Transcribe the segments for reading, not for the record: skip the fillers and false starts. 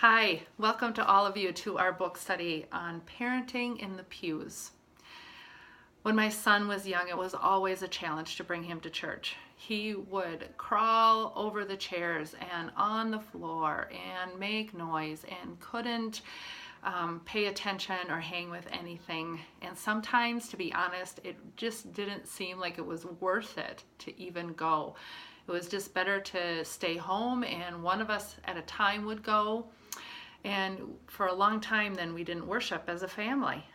Hi, welcome to all of you to our book study on parenting in the pews. When my son was young, it was always a challenge to bring him to church. He would crawl over the chairs and on the floor and make noise and couldn't pay attention or hang with anything. And sometimes, to be honest, it just didn't seem like it was worth it to even go. It was just better to stay home, and one of us at a time would go. And for a long time, then we didn't worship as a family.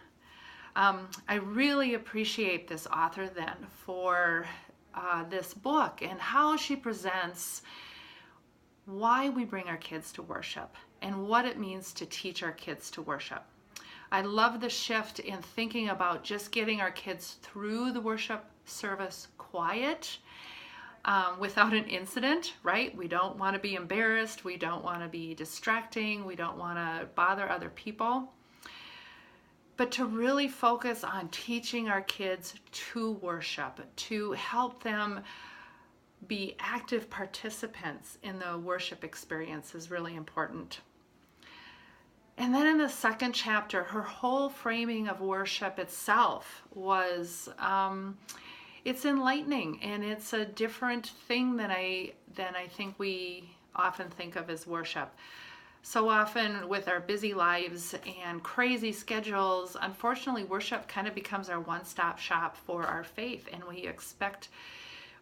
I really appreciate this author then for this book and how she presents why we bring our kids to worship and what it means to teach our kids to worship. I love the shift in thinking about just getting our kids through the worship service quiet, without an incident, right? We don't want to be embarrassed. We don't want to be distracting. We don't want to bother other people. But to really focus on teaching our kids to worship, to help them be active participants in the worship experience is really important. And then in the second chapter, her whole framing of worship itself was it's enlightening, and it's a different thing than I think we often think of as worship. So often with our busy lives and crazy schedules, unfortunately, worship kind of becomes our one-stop shop for our faith, and we expect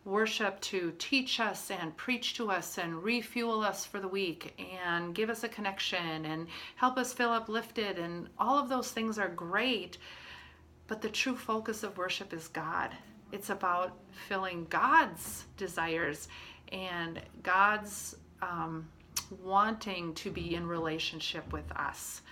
worship to teach us and preach to us and refuel us for the week and give us a connection and help us feel uplifted, and all of those things are great, but the true focus of worship is God. It's about filling God's desires and God's wanting to be in relationship with us.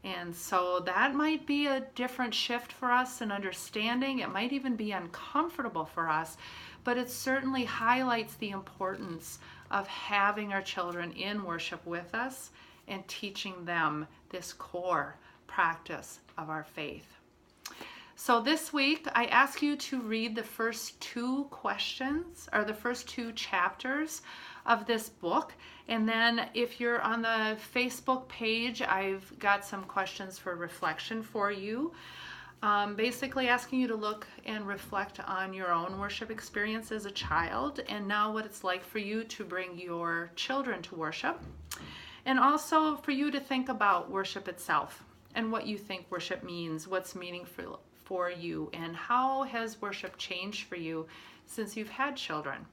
And so that might be a different shift for us in understanding. It might even be uncomfortable for us, but it certainly highlights the importance of having our children in worship with us and teaching them this core practice of our faith. So this week, I ask you to read the first two questions, or the first two chapters of this book. And then if you're on the Facebook page, I've got some questions for reflection for you. Basically asking you to look and reflect on your own worship experience as a child, and now what it's like for you to bring your children to worship. And also for you to think about worship itself and what you think worship means, what's meaningful for you, and how has worship changed for you since you've had children.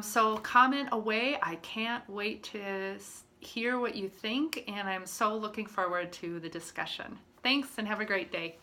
So comment away. I can't wait to hear what you think, and I'm so looking forward to the discussion. Thanks, and have a great day.